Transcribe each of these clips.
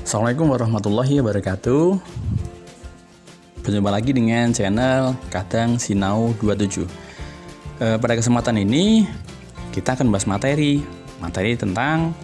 Assalamualaikum warahmatullahi wabarakatuh. Berjumpa lagi dengan channel Kadang Sinau 27. Pada kesempatan ini kita akan bahas materi tentang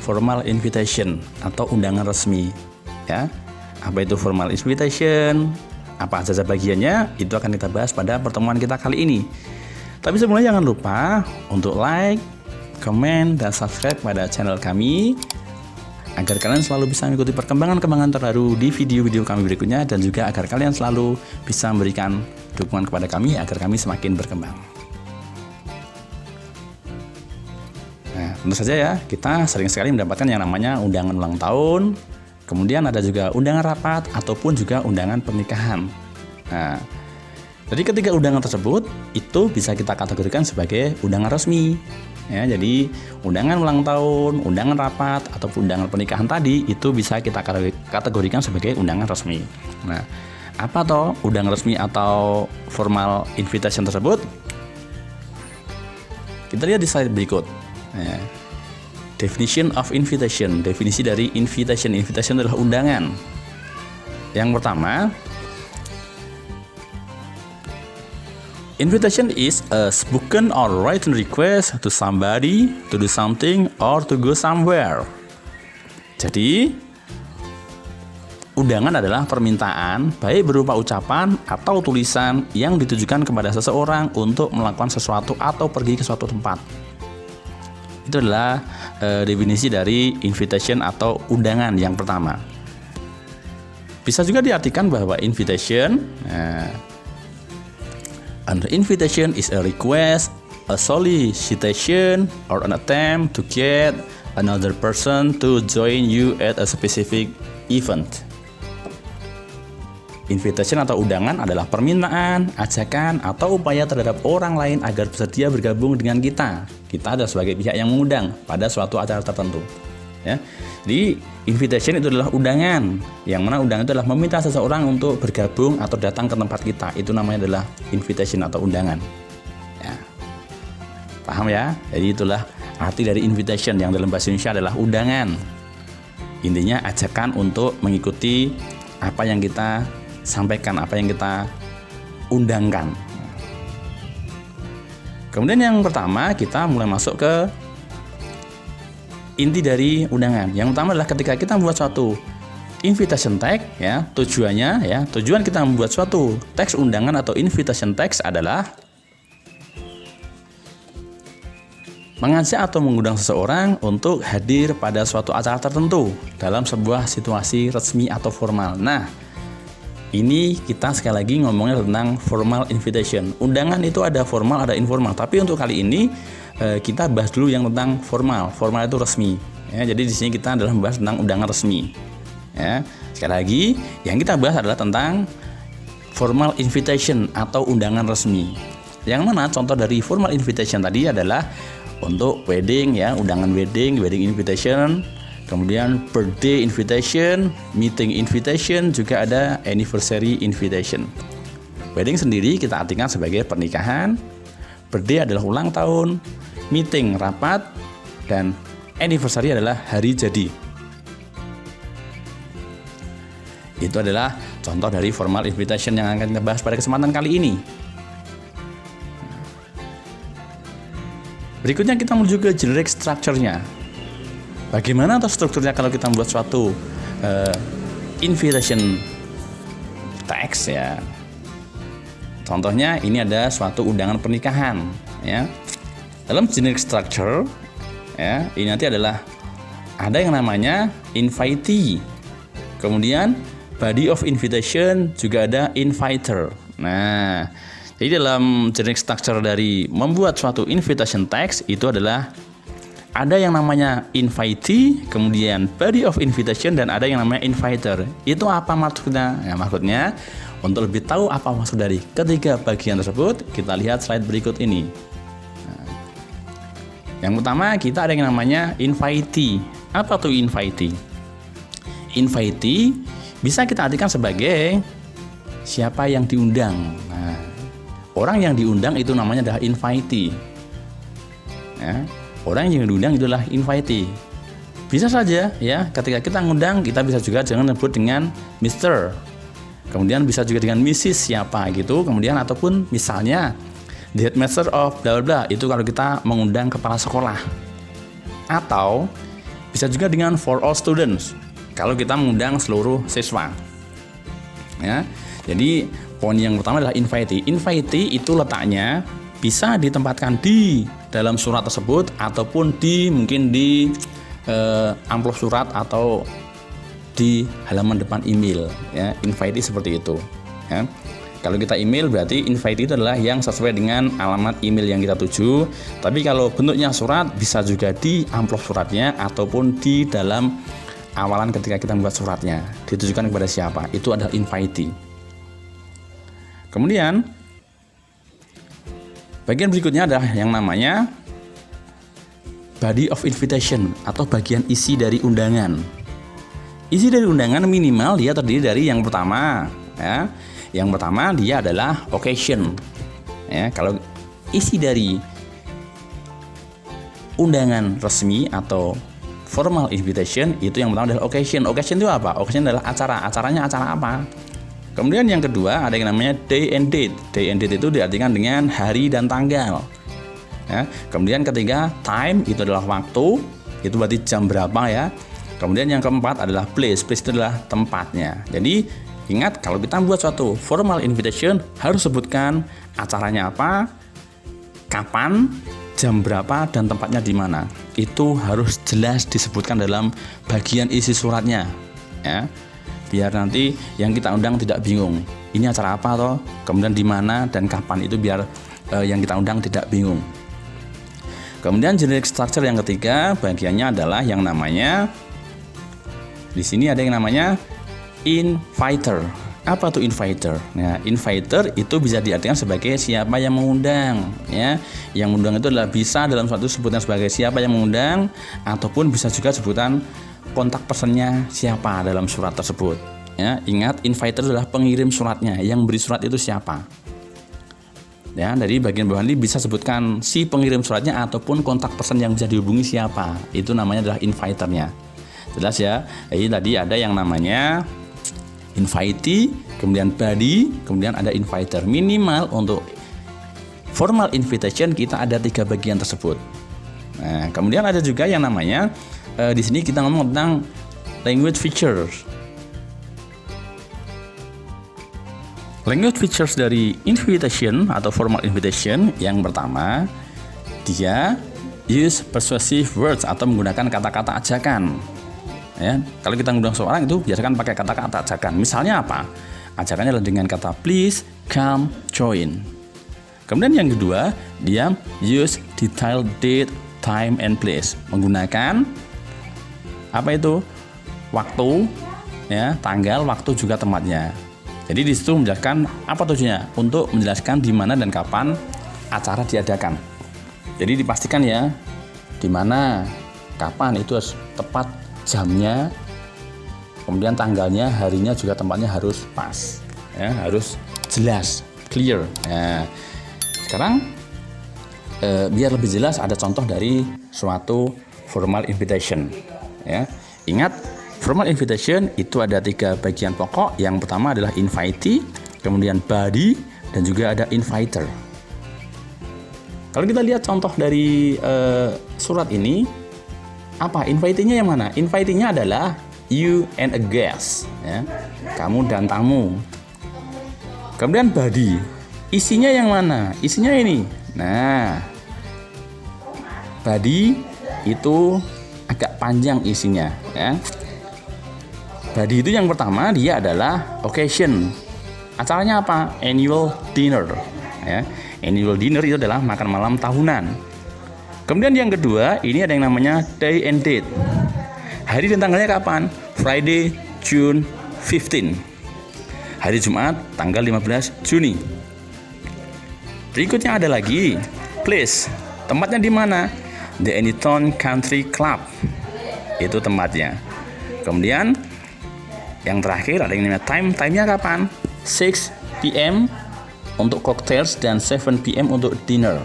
formal invitation atau undangan resmi. Ya, apa itu formal invitation? Apa saja bagiannya? Itu akan kita bahas pada pertemuan kita kali ini. Tapi sebelumnya jangan lupa untuk like, komen, dan subscribe pada channel kami agar kalian selalu bisa mengikuti perkembangan terbaru di video-video kami berikutnya, dan juga agar kalian selalu bisa memberikan dukungan kepada kami agar kami semakin berkembang. Nah, tentu saja ya, kita sering sekali mendapatkan yang namanya undangan ulang tahun, kemudian ada juga undangan rapat ataupun juga undangan pernikahan. Nah, jadi ketika undangan tersebut itu bisa kita kategorikan sebagai undangan resmi. Ya, jadi undangan ulang tahun, undangan rapat, ataupun undangan pernikahan tadi itu bisa kita kategorikan sebagai undangan resmi. Nah, apa toh undangan resmi atau formal invitation tersebut? Kita lihat di slide berikut. Ya. Definition of invitation. Definisi dari invitation. Invitation adalah undangan. Yang pertama, invitation is a spoken or written request to somebody to do something or to go somewhere. Jadi, undangan adalah permintaan baik berupa ucapan atau tulisan yang ditujukan kepada seseorang untuk melakukan sesuatu atau pergi ke suatu tempat. Itu adalah definisi dari invitation atau undangan yang pertama. Bisa juga diartikan bahwa invitation an invitation is a request, a solicitation, or an attempt to get another person to join you at a specific event. Invitation atau undangan adalah permintaan, ajakan, atau upaya terhadap orang lain agar bersedia bergabung dengan kita. Kita adalah sebagai pihak yang mengundang pada suatu acara tertentu. Ya. Jadi invitation itu adalah undangan, yang mana undangan itu adalah meminta seseorang untuk bergabung atau datang ke tempat kita. Itu namanya adalah invitation atau undangan. Ya. Paham ya? Jadi itulah arti dari invitation, yang dalam bahasa Indonesia adalah undangan. Intinya ajakan untuk mengikuti apa yang kita sampaikan, apa yang kita undangkan. Kemudian yang pertama kita mulai masuk ke inti dari undangan. Yang pertama adalah ketika kita membuat suatu invitation text, ya, tujuan kita membuat suatu teks undangan atau invitation text adalah mengajak atau mengundang seseorang untuk hadir pada suatu acara tertentu dalam sebuah situasi resmi atau formal. Nah, ini kita sekali lagi ngomongnya tentang formal invitation. Undangan itu ada formal, ada informal. Tapi untuk kali ini kita bahas dulu yang tentang formal. Formal itu resmi. Ya, jadi di sini kita adalah membahas tentang undangan resmi. Ya, sekali lagi yang kita bahas adalah tentang formal invitation atau undangan resmi. Yang mana contoh dari formal invitation tadi adalah untuk wedding, ya, undangan wedding invitation. Kemudian birthday invitation, meeting invitation, juga ada anniversary invitation. Wedding sendiri kita artikan sebagai pernikahan, birthday adalah ulang tahun, meeting rapat, dan anniversary adalah hari jadi. Itu adalah contoh dari formal invitation yang akan kita bahas pada kesempatan kali ini. Berikutnya kita menuju ke generic structure-nya. Bagaimana atau strukturnya kalau kita membuat suatu invitation text, ya. Contohnya ini ada suatu undangan pernikahan, ya. Dalam generic structure, ya, ini nanti adalah ada yang namanya invitee. Kemudian body of invitation juga ada inviter. Nah, jadi dalam generic structure dari membuat suatu invitation text itu adalah ada yang namanya invitee, kemudian body of invitation, dan ada yang namanya inviter. Itu apa maksudnya? Ya, maksudnya untuk lebih tahu apa maksud dari ketiga bagian tersebut, kita lihat slide berikut ini. Nah, yang pertama kita ada yang namanya invitee. Apa tuh invitee? Invitee bisa kita artikan sebagai siapa yang diundang. Nah, orang yang diundang itu namanya adalah invitee. Ya. Orang yang diundang itulah invitee. Bisa saja ya, ketika kita ngundang kita bisa juga jangan nyebut dengan Mr. Kemudian bisa juga dengan Mrs. siapa gitu. Kemudian ataupun misalnya the headmaster of bla bla bla, itu kalau kita mengundang kepala sekolah. Atau bisa juga dengan for all students kalau kita mengundang seluruh siswa. Ya. Jadi poin yang pertama adalah invitee. Invitee itu letaknya bisa ditempatkan di dalam surat tersebut ataupun mungkin di amplop surat atau di halaman depan email ya. Invitee seperti itu ya. Kalau kita email berarti invitee itu adalah yang sesuai dengan alamat email yang kita tuju. Tapi kalau bentuknya surat bisa juga di amplop suratnya ataupun di dalam awalan ketika kita membuat suratnya ditujukan kepada siapa, itu adalah invitee. Kemudian bagian berikutnya adalah yang namanya body of invitation atau bagian isi dari undangan. Isi dari undangan minimal dia terdiri dari yang pertama ya. Yang pertama dia adalah occasion. Ya, kalau isi dari undangan resmi atau formal invitation itu yang pertama adalah occasion. Occasion itu apa? Occasion adalah acara. Acaranya acara apa? Kemudian yang kedua ada yang namanya day and date. Day and date itu diartikan dengan hari dan tanggal. Ya. Kemudian ketiga time itu adalah waktu, itu berarti jam berapa ya. Kemudian yang keempat adalah place. Place itu adalah tempatnya. Jadi ingat kalau kita buat suatu formal invitation harus sebutkan acaranya apa, kapan, jam berapa dan tempatnya di mana. Itu harus jelas disebutkan dalam bagian isi suratnya ya. Biar nanti yang kita undang tidak bingung. Ini acara apa toh? Kemudian di mana dan kapan, itu biar yang kita undang tidak bingung. Kemudian generic structure yang ketiga bagiannya adalah yang namanya di sini ada yang namanya inviter. Apa tuh inviter? Nah, inviter itu bisa diartikan sebagai siapa yang mengundang ya. Yang mengundang itu adalah bisa dalam suatu sebutan sebagai siapa yang mengundang ataupun bisa juga sebutan kontak personnya siapa dalam surat tersebut. Ya, ingat inviter adalah pengirim suratnya, yang beri surat itu siapa. Ya, dari bagian bawah ini bisa sebutkan si pengirim suratnya ataupun kontak person yang bisa dihubungi siapa. Itu namanya adalah inviternya. Jelas ya. Jadi tadi ada yang namanya invitee, kemudian body, kemudian ada inviter. Minimal untuk formal invitation kita ada 3 bagian tersebut. Nah, kemudian ada juga yang namanya di sini kita ngomong tentang language features. Language features dari invitation atau formal invitation yang pertama, dia use persuasive words atau menggunakan kata-kata ajakan. Ya, kalau kita ngundang seorang itu biasakan pakai kata-kata ajakan. Misalnya apa? Ajakannya adalah dengan kata please, come, join. Kemudian yang kedua, dia use detailed date, time, and place. Menggunakan apa itu? Waktu, ya, tanggal, waktu juga tempatnya. Jadi di situ menjelaskan apa tujuannya, untuk menjelaskan di mana dan kapan acara diadakan. Jadi dipastikan ya di mana, kapan, itu harus tepat jamnya, kemudian tanggalnya, harinya juga tempatnya harus pas, ya, harus jelas, clear. Nah, sekarang biar lebih jelas ada contoh dari suatu formal invitation. Ya, ingat. Formal invitation itu ada 3 bagian pokok. Yang pertama adalah invitee, kemudian body, dan juga ada inviter. Kalau kita lihat contoh dari surat ini, apa invitee-nya yang mana? Invitee-nya adalah you and a guest, ya, kamu dan tamu. Kemudian body, isinya yang mana? Isinya ini. Nah, body itu agak panjang isinya, ya. Body itu yang pertama dia adalah occasion. Acaranya apa? Annual dinner. Ya. Annual dinner itu adalah makan malam tahunan. Kemudian yang kedua ini ada yang namanya day and date. Hari dan tanggalnya kapan? Friday, June 15. Hari Jumat, tanggal 15 Juni. Berikutnya ada lagi place. Tempatnya di mana? The Anytown Country Club. Itu tempatnya. Kemudian yang terakhir ada yang namanya time. Time-nya kapan? 6 PM untuk cocktails dan 7 PM untuk dinner.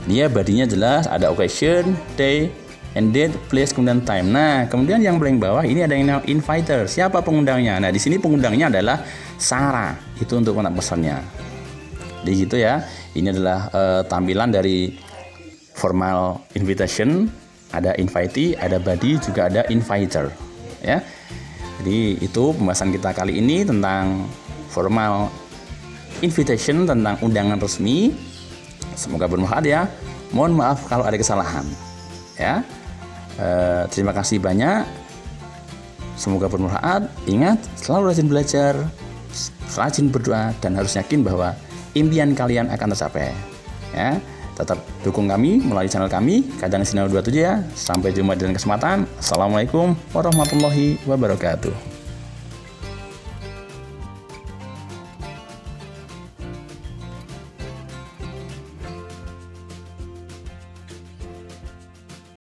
Dia badinya jelas, ada occasion, day, and date, place, kemudian time. Nah, kemudian yang paling bawah ini ada yang inviter. Siapa pengundangnya? Nah, di sini pengundangnya adalah Sarah. Itu untuk kontak personnya. Jadi gitu ya. Ini adalah tampilan dari formal invitation. Ada invitee, ada body, juga ada inviter. Ya. Jadi itu pembahasan kita kali ini tentang formal invitation, tentang undangan resmi. Semoga bermanfaat ya. Mohon maaf kalau ada kesalahan. Ya. Terima kasih banyak. Semoga bermanfaat. Ingat, selalu rajin belajar, rajin berdoa, dan harus yakin bahwa impian kalian akan tercapai. Ya. Tetap dukung kami melalui channel kami Kadang Sinar 27 ya. Sampai jumpa di lain kesempatan. Assalamualaikum warahmatullahi wabarakatuh.